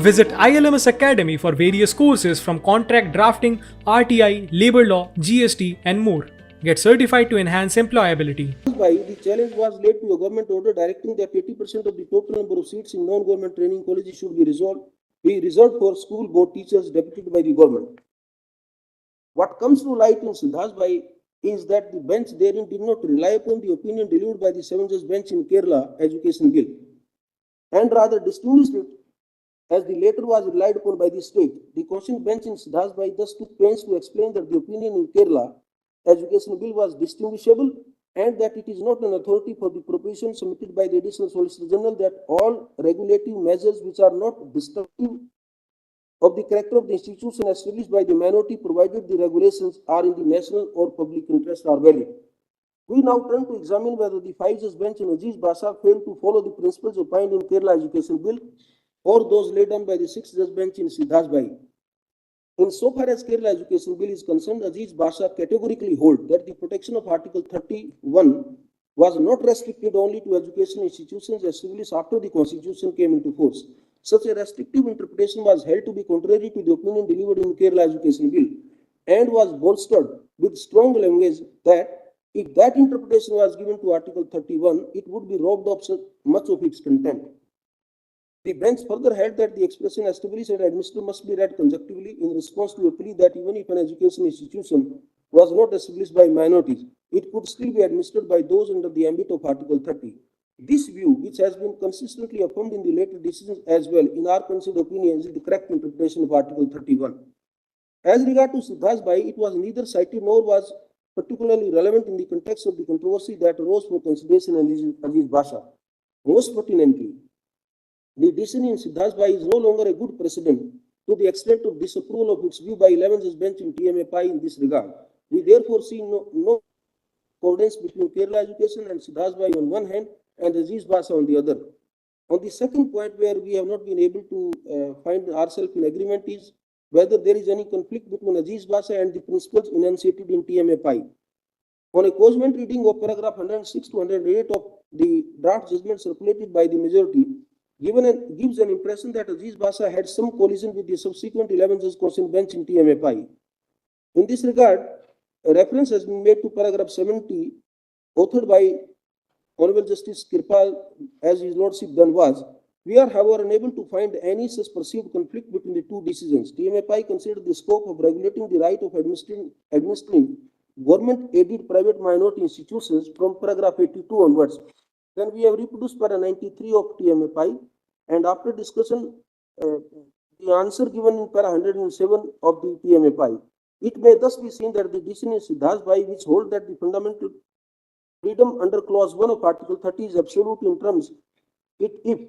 Visit ILMS Academy for various courses from contract drafting, RTI, labor law, GST, and more. Get certified to enhance employability. The challenge was laid to a government order directing that 80% of the total number of seats in non-government training colleges should be reserved for school board teachers deputed by the government. What comes to light in Sidhrajbhai is that the bench therein did not rely upon the opinion delivered by the 7-judge bench in Kerala Education Bill, and rather distinguished it as the latter was relied upon by the state. The question bench in Sidhrajbhai thus took pains to explain that the opinion in Kerala Education Bill was distinguishable and that it is not an authority for the proposition submitted by the Additional Solicitor General that all regulative measures which are not destructive of the character of the institution established by the minority, provided the regulations are in the national or public interest, are valid. We now turn to examine whether the 5-judge bench in Azeez Basha failed to follow the principles opined in Kerala Education Bill or those laid down by the 6th-judge bench in Sidhrajbhai. Insofar as Kerala Education Bill is concerned, Azeez Basha categorically holds that the protection of Article 31 was not restricted only to educational institutions established after the Constitution came into force. Such a restrictive interpretation was held to be contrary to the opinion delivered in Kerala Education Bill and was bolstered with strong language that if that interpretation was given to Article 31, it would be robbed of much of its content. The bench further held that the expression established and administer must be read conjunctively in response to a plea that even if an education institution was not established by minorities, it could still be administered by those under the ambit of Article 30. This view, which has been consistently affirmed in the later decisions as well, in our considered opinion, is the correct interpretation of Article 31. As regard to Sidhrajbhai, it was neither cited nor was particularly relevant in the context of the controversy that arose for consideration in Azeez Basha. Most pertinently, the decision in Sidhrajbhai is no longer a good precedent to the extent of disapproval of its view by 11th bench in TMA Pai in this regard. We therefore see no accordance between Kerala Education and Sidhrajbhai on one hand and Azeez Basha on the other. On the second point where we have not been able to find ourselves in agreement is whether there is any conflict between Azeez Basha and the principles enunciated in TMA Pai. On a cogent reading of paragraph 106 to 108 of the draft judgment circulated by the majority, gives an impression that Azeez Basha had some collision with the subsequent 11th question bench in TMA Pai. In this regard, a reference has been made to paragraph 70, authored by Honorable Justice Kirpal, as his lordship then was. We are, however, unable to find any such perceived conflict between the two decisions. TMA Pai considered the scope of regulating the right of administering government-aided private minority institutions from paragraph 82 onwards. Then we have reproduced para 93 of TMA Pai, and after discussion, the answer given in para 107 of the TMA Pai. It may thus be seen that the decision in Sidhrajbhai, which holds that the fundamental freedom under clause 1 of Article 30 is absolute in terms, if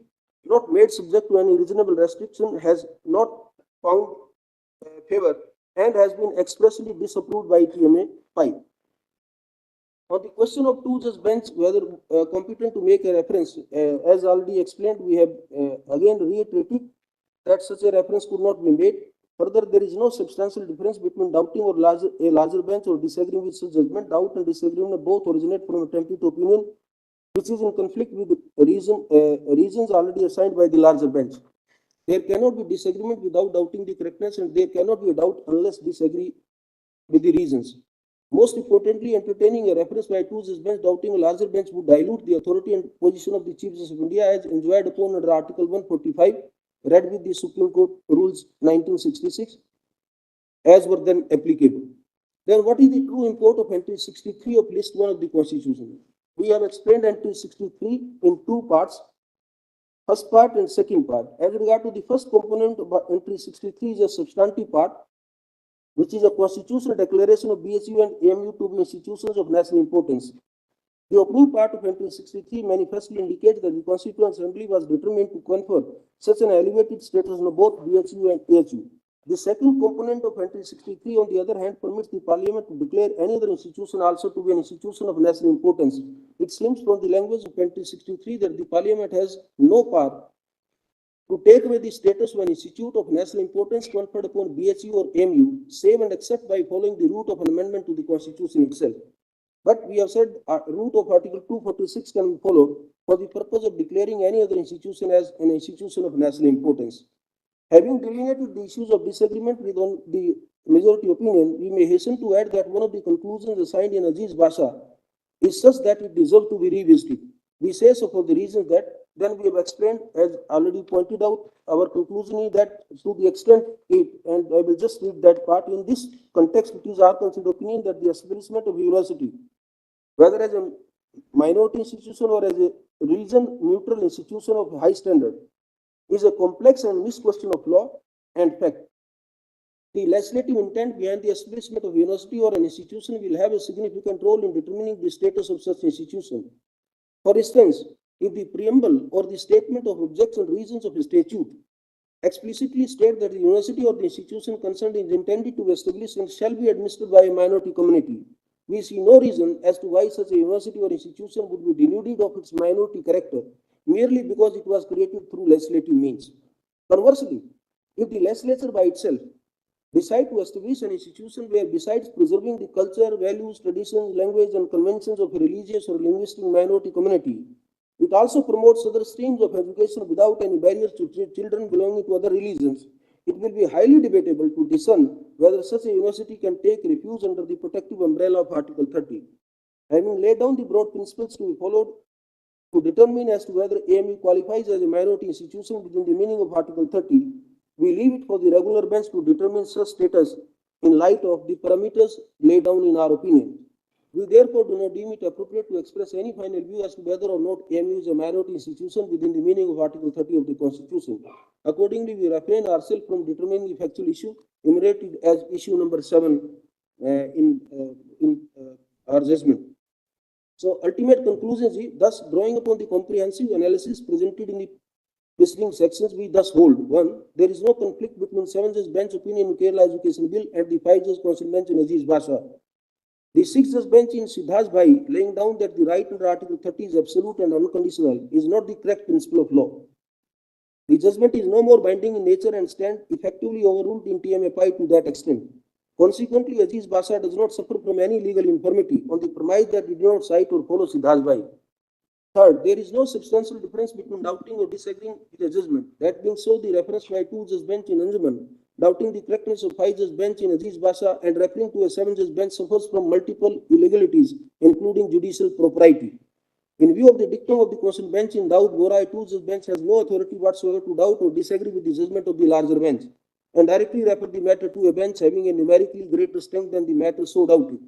not made subject to any reasonable restriction, has not found favor and has been expressly disapproved by TMA Pai. On the question of 2-judge bench, whether competent to make a reference, as already explained, we have again reiterated that such a reference could not be made. Further, there is no substantial difference between doubting or a larger bench or disagreeing with such judgment. Doubt and disagreement both originate from a template opinion, which is in conflict with reasons already assigned by the larger bench. There cannot be disagreement without doubting the correctness, and there cannot be a doubt unless disagree with the reasons. Most importantly, entertaining a reference by 2-judge bench doubting a larger bench would dilute the authority and position of the Chief Justice of India as enjoyed upon under Article 145, read with the Supreme Court Rules 1966, as were then applicable. Then what is the true import of entry 63 of list 1 of the Constitution? We have explained entry 63 in two parts, first part and second part. As regard to the first component of entry 63 is a substantive part, which is a constitutional declaration of BSU and AMU to be institutions of national importance. The opening part of entry 63 manifestly indicates that the Constituent Assembly was determined to confer such an elevated status on both BSU and AHU. The second component of entry 63, on the other hand, permits the Parliament to declare any other institution also to be an institution of national importance. It seems from the language of entry 63 that the Parliament has no power to take away the status of an institute of national importance conferred upon BSU or AMU, save and except by following the route of an amendment to the Constitution itself. But we have said route of Article 246 can be followed for the purpose of declaring any other institution as an institution of national importance. Having delineated the issues of disagreement with on the majority opinion, we may hasten to add that one of the conclusions assigned in Azeez Basha is such that it deserves to be revisited. We say so for the reason that then we have explained, as already pointed out, our conclusion is that to the extent it, and I will just read that part, in this context, it is our considered opinion that the establishment of university, whether as a minority institution or as a religion-neutral institution of high standard, is a complex and mixed question of law and fact. The legislative intent behind the establishment of university or an institution will have a significant role in determining the status of such institution. For instance, if the preamble or the statement of objects and reasons of a statute explicitly state that the university or the institution concerned is intended to be established and shall be administered by a minority community, we see no reason as to why such a university or institution would be denuded of its minority character merely because it was created through legislative means. Conversely, if the legislature by itself decide to establish an institution where, besides preserving the culture, values, traditions, language, and conventions of a religious or linguistic minority community, it also promotes other streams of education without any barriers to children belonging to other religions, it will be highly debatable to discern whether such a university can take refuge under the protective umbrella of Article 30. Having laid down the broad principles to be followed to determine as to whether AMU qualifies as a minority institution within the meaning of Article 30, we leave it for the regular bench to determine such status in light of the parameters laid down in our opinion. We therefore do not deem it appropriate to express any final view as to whether or not AMU is a minority institution within the meaning of Article 30 of the Constitution. Accordingly, we refrain ourselves from determining the factual issue enumerated as issue number 7 in our judgment. So, ultimate conclusions is, thus, drawing upon the comprehensive analysis presented in the preceding sections, we thus hold: 1. There is no conflict between 7-judge bench opinion in Kerala Education Bill and the 5-judge council bench in Azeez Basha. The 6th-judge bench in Sidhrajbhai, laying down that the right under Article 30 is absolute and unconditional, is not the correct principle of law. The judgment is no more binding in nature and stands effectively overruled in TMA Pai to that extent. Consequently, Azeez Basha does not suffer from any legal infirmity on the premise that we do not cite or follow Sidhrajbhai. Third, there is no substantial difference between doubting or disagreeing with a judgment. That being so, the reference by 2-judge bench in Anjuman, doubting the correctness of 5-judge bench in Azeez Basha, and referring to a 7-judge bench suffers from multiple illegalities, including judicial propriety. In view of the dictum of the council bench in Daud Bora, a 2-judge bench has no authority whatsoever to doubt or disagree with the judgment of the larger bench, and directly refer the matter to a bench having a numerically greater strength than the matter so doubted.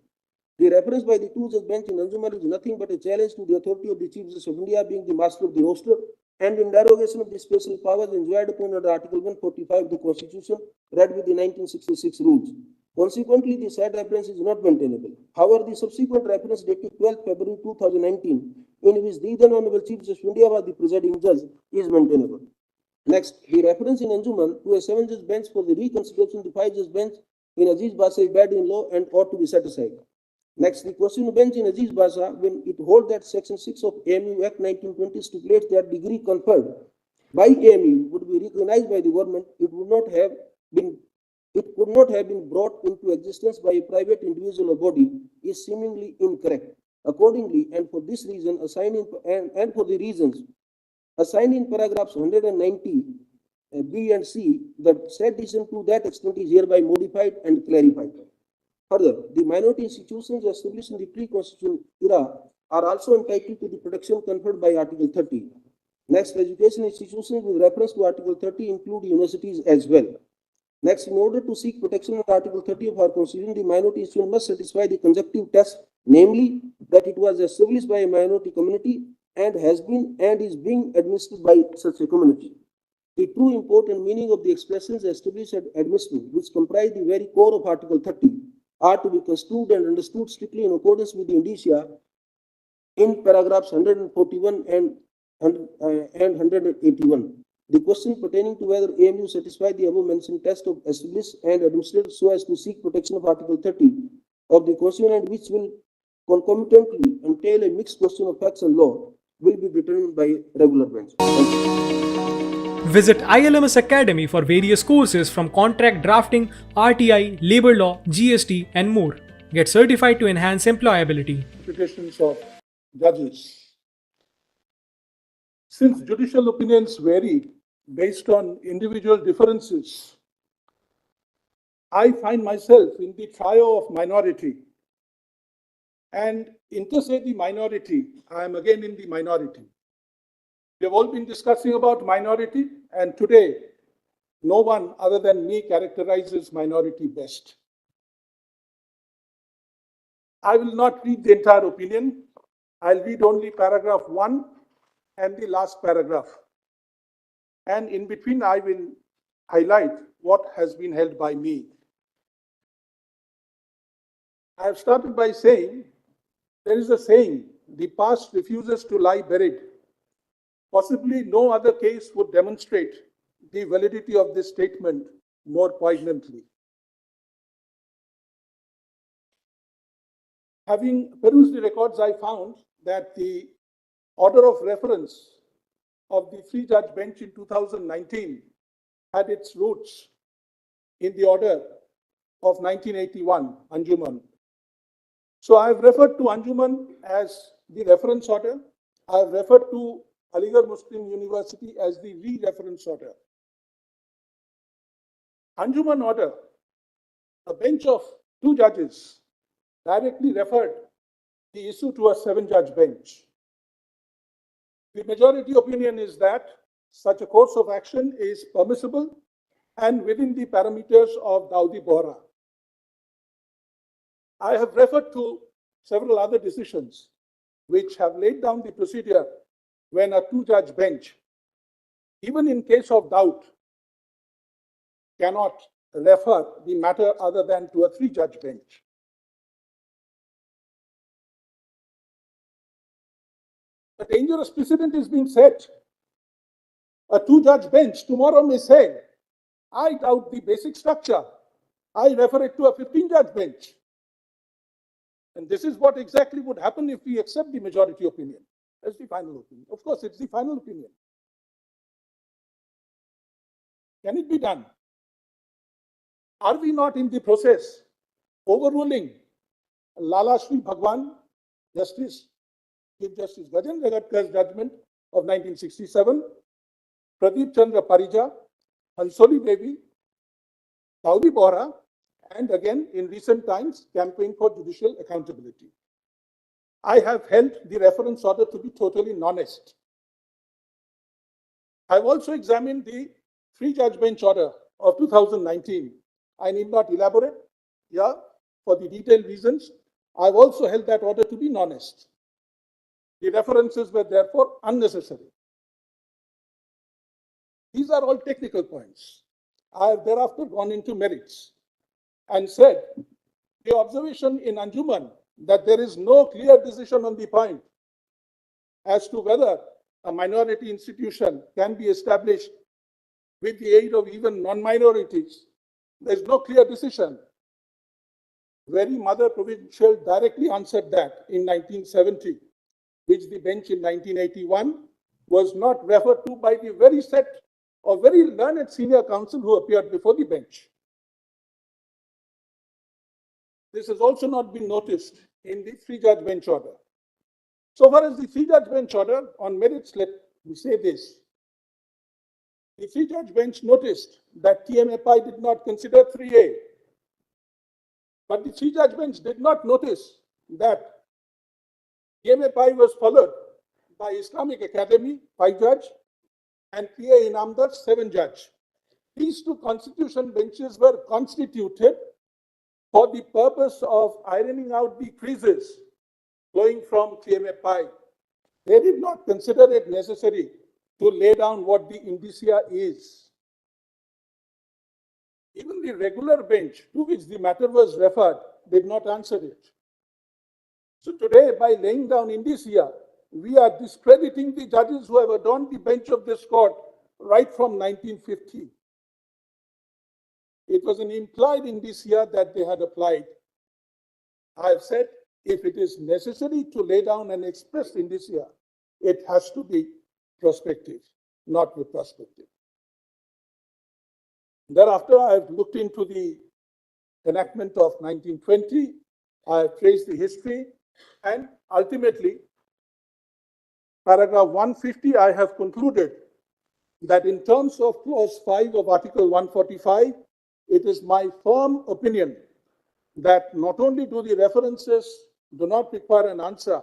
The reference by the 2-judge bench in Anjuman is nothing but a challenge to the authority of the Chief Justice of India being the master of the roster, and in derogation of the special powers enjoyed upon under Article 145 of the Constitution, read with the 1966 rules. Consequently, the said reference is not maintainable. However, the subsequent reference dated 12 February 2019, in which the then Honorable Chief Justice of India was the presiding judge, is maintainable. Next, the reference in Anjuman to a 7-judge bench for the reconsideration of the 5-judge bench in Azeez Basha is bad in law and ought to be set aside. Next, the question bench in Azeez Basha, when it holds that Section 6 of AMU Act 1920 stipulates that degree conferred by AMU would be recognized by the government, it could not have been brought into existence by a private individual or body, is seemingly incorrect. Accordingly, and for this reason, and for the reasons assigned in paragraphs 190 B and C, the said decision to that extent is hereby modified and clarified. Further, the minority institutions established in the pre-constitutional era are also entitled to the protection conferred by Article 30. Next, education institutions with reference to Article 30 include universities as well. Next, in order to seek protection under Article 30 of our Constitution, the minority institution must satisfy the conjunctive test, namely that it was established by a minority community and has been and is being administered by such a community. The true import and meaning of the expressions established and administered, which comprise the very core of Article 30, are to be construed and understood strictly in accordance with the indicia in paragraphs 141 and 181. The question pertaining to whether AMU satisfied the above mentioned test of established and administered so as to seek protection of Article 30 of the Constitution, and which will concomitantly entail a mixed question of facts and law, will be determined by regular bench. Visit ILMS Academy for various courses from contract drafting, RTI, labor law, GST, and more. Get certified to enhance employability. Interpretations of judges. Since judicial opinions vary based on individual differences, I find myself in the trio of minority. And inter se the minority, I am again in the minority. We have all been discussing about minority, and today, no one other than me characterizes minority best. I will not read the entire opinion. I'll read only paragraph 1 and the last paragraph. And in between, I will highlight what has been held by me. I have started by saying, there is a saying, the past refuses to lie buried. Possibly no other case would demonstrate the validity of this statement more poignantly. Having perused the records, I found that the order of reference of the three-judge bench in 2019 had its roots in the order of 1981, Anjuman. So I have referred to Anjuman as the reference order. I have referred to Aligarh Muslim University as the re-reference order. Anjuman order, a bench of 2 judges directly referred the issue to a 7-judge bench. The majority opinion is that such a course of action is permissible and within the parameters of Dawoodi Bohra. I have referred to several other decisions which have laid down the procedure when a 2-judge bench, even in case of doubt, cannot refer the matter other than to a 3-judge bench. A dangerous precedent is being set. A 2-judge bench tomorrow may say, I doubt the basic structure. I refer it to a 15-judge bench. And this is what exactly would happen if we accept the majority opinion as the final opinion. Of course, it's the final opinion. Can it be done? Are we not in the process overruling Lala Shri Bhagwan, Chief Justice Gajan Regatkar's judgment of 1967, Pradeep Chandra Parija, Hansoli Devi, Dawoodi Bohra, and again in recent times, campaign for judicial accountability? I have held the reference order to be totally non-est. I've also examined the 3-judge bench order of 2019. I need not elaborate here for the detailed reasons. I've also held that order to be non-est. The references were therefore unnecessary. These are all technical points. I have thereafter gone into merits and said the observation in Anjuman that there is no clear decision on the point as to whether a minority institution can be established with the aid of even non-minorities. There is no clear decision. Very Mother Provincial directly answered that in 1970, which the bench in 1981 was not referred to by the very set of very learned senior counsel who appeared before the bench. This has also not been noticed in the 3-judge bench order. So far as the 3-judge bench order on merits, let me say this. The 3-judge bench noticed that TMA Pai did not consider 3A, but the 3-judge bench did not notice that TMA Pai was followed by Islamic Academy, 5-judge, and PA Inamdar, 7-judge. These 2 constitution benches were constituted for the purpose of ironing out the creases flowing from TMA Pai. They did not consider it necessary to lay down what the indicia is. Even the regular bench to which the matter was referred did not answer it. So today, by laying down indicia, we are discrediting the judges who have adorned the bench of this court right from 1950. It was an implied indicia that they had applied. I have said, if it is necessary to lay down an express indicia, it has to be prospective, not retrospective. Thereafter, I have looked into the enactment of 1920. I have traced the history, and ultimately, paragraph 150, I have concluded that in terms of clause 5 of Article 145, it is my firm opinion that not only do the references do not require an answer,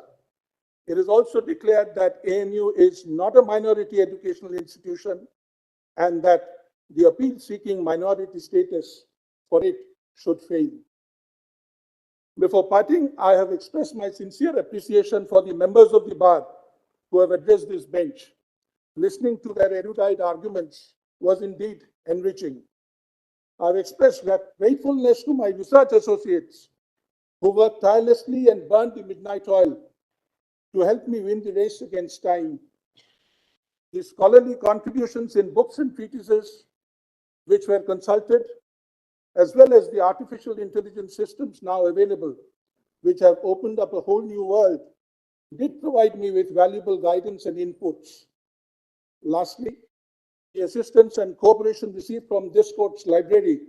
it is also declared that AMU is not a minority educational institution and that the appeal seeking minority status for it should fail. Before parting, I have expressed my sincere appreciation for the members of the bar who have addressed this bench. Listening to their erudite arguments was indeed enriching. I have expressed gratefulness to my research associates who worked tirelessly and burned the midnight oil to help me win the race against time. The scholarly contributions in books and treatises which were consulted, as well as the artificial intelligence systems now available, which have opened up a whole new world, did provide me with valuable guidance and inputs. Lastly, the assistance and cooperation received from this court's library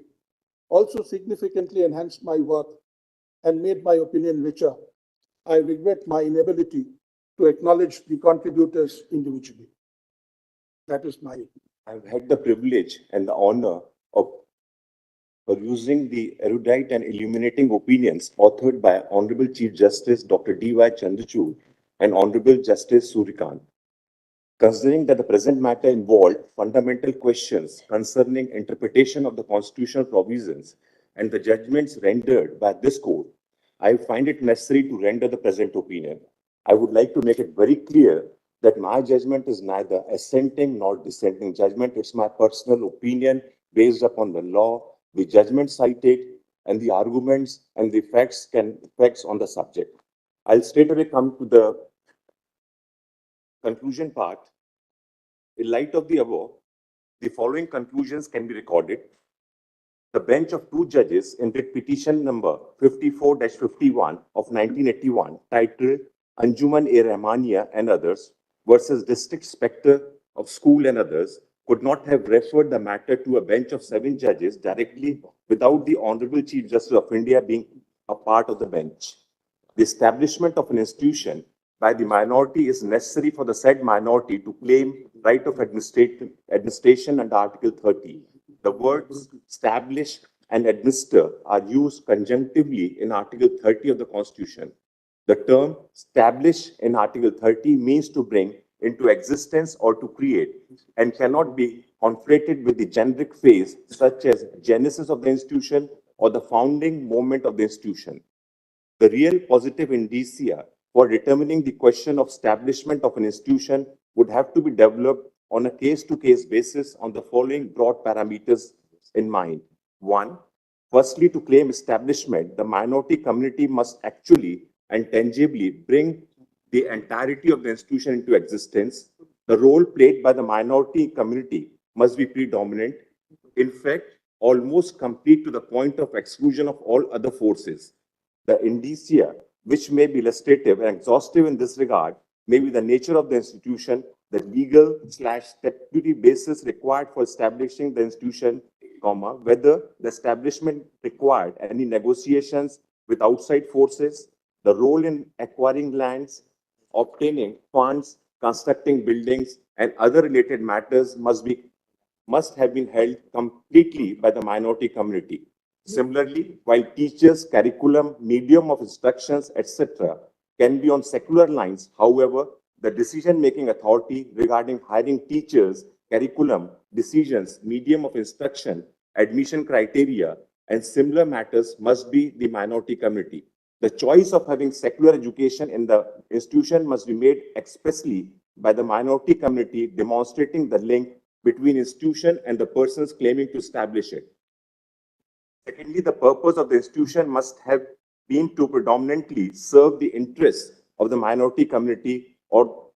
also significantly enhanced my work and made my opinion richer. I regret my inability to acknowledge the contributors individually. That is my. I've had the privilege and the honor of perusing the erudite and illuminating opinions authored by Honorable Chief Justice Dr. D.Y. Chandrachud and Honorable Justice Surikant. Considering that the present matter involved fundamental questions concerning interpretation of the constitutional provisions and the judgments rendered by this court, I find it necessary to render the present opinion. I would like to make it very clear that my judgment is neither assenting nor dissenting judgment. It's my personal opinion based upon the law, the judgment cited, and the arguments and the facts on the subject. I'll straightaway come to the conclusion part. In light of the above, the following conclusions can be recorded. The bench of two judges in writ petition number 54-51 of 1981, titled Anjuman-e-Rahmaniya and others versus District Inspector of School and others, could not have referred the matter to a bench of 7 judges directly without the Honorable Chief Justice of India being a part of the bench. The establishment of an institution by the minority is necessary for the said minority to claim right of administration under Article 30. The words establish and administer are used conjunctively in Article 30 of the Constitution. The term establish in Article 30 means to bring into existence or to create and cannot be conflated with the generic phrase such as genesis of the institution or the founding moment of the institution. The real positive indicia for determining the question of establishment of an institution would have to be developed on a case-to-case basis on the following broad parameters in mind. 1. Firstly, to claim establishment, the minority community must actually and tangibly bring the entirety of the institution into existence. The role played by the minority community must be predominant, in fact, almost complete to the point of exclusion of all other forces. The indicia, which may be illustrative and exhaustive in this regard, may be the nature of the institution, the legal/statutory basis required for establishing the institution, whether the establishment required any negotiations with outside forces, the role in acquiring lands, obtaining funds, constructing buildings, and other related matters must have been held completely by the minority community. Similarly, while teachers, curriculum, medium of instructions, etc., can be on secular lines, however, the decision-making authority regarding hiring teachers, curriculum, decisions, medium of instruction, admission criteria, and similar matters must be the minority community. The choice of having secular education in the institution must be made expressly by the minority community, demonstrating the link between institution and the persons claiming to establish it. Secondly, the purpose of the institution must have been to predominantly serve the interests of the minority community or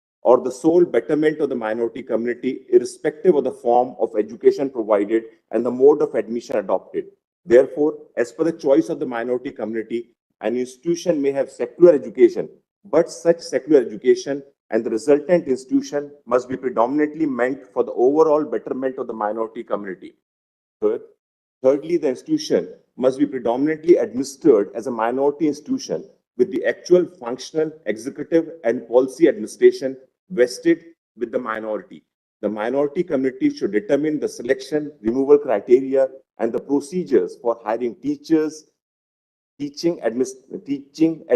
the sole betterment of the minority community, irrespective of the form of education provided and the mode of admission adopted. Therefore, as per the choice of the minority community, an institution may have secular education, but such secular education and the resultant institution must be predominantly meant for the overall betterment of the minority community. Thirdly, the institution must be predominantly administered as a minority institution with the actual functional, executive, and policy administration vested with the minority. the minority community should determine the selection, removal criteria, and the procedures for hiring teachers, teaching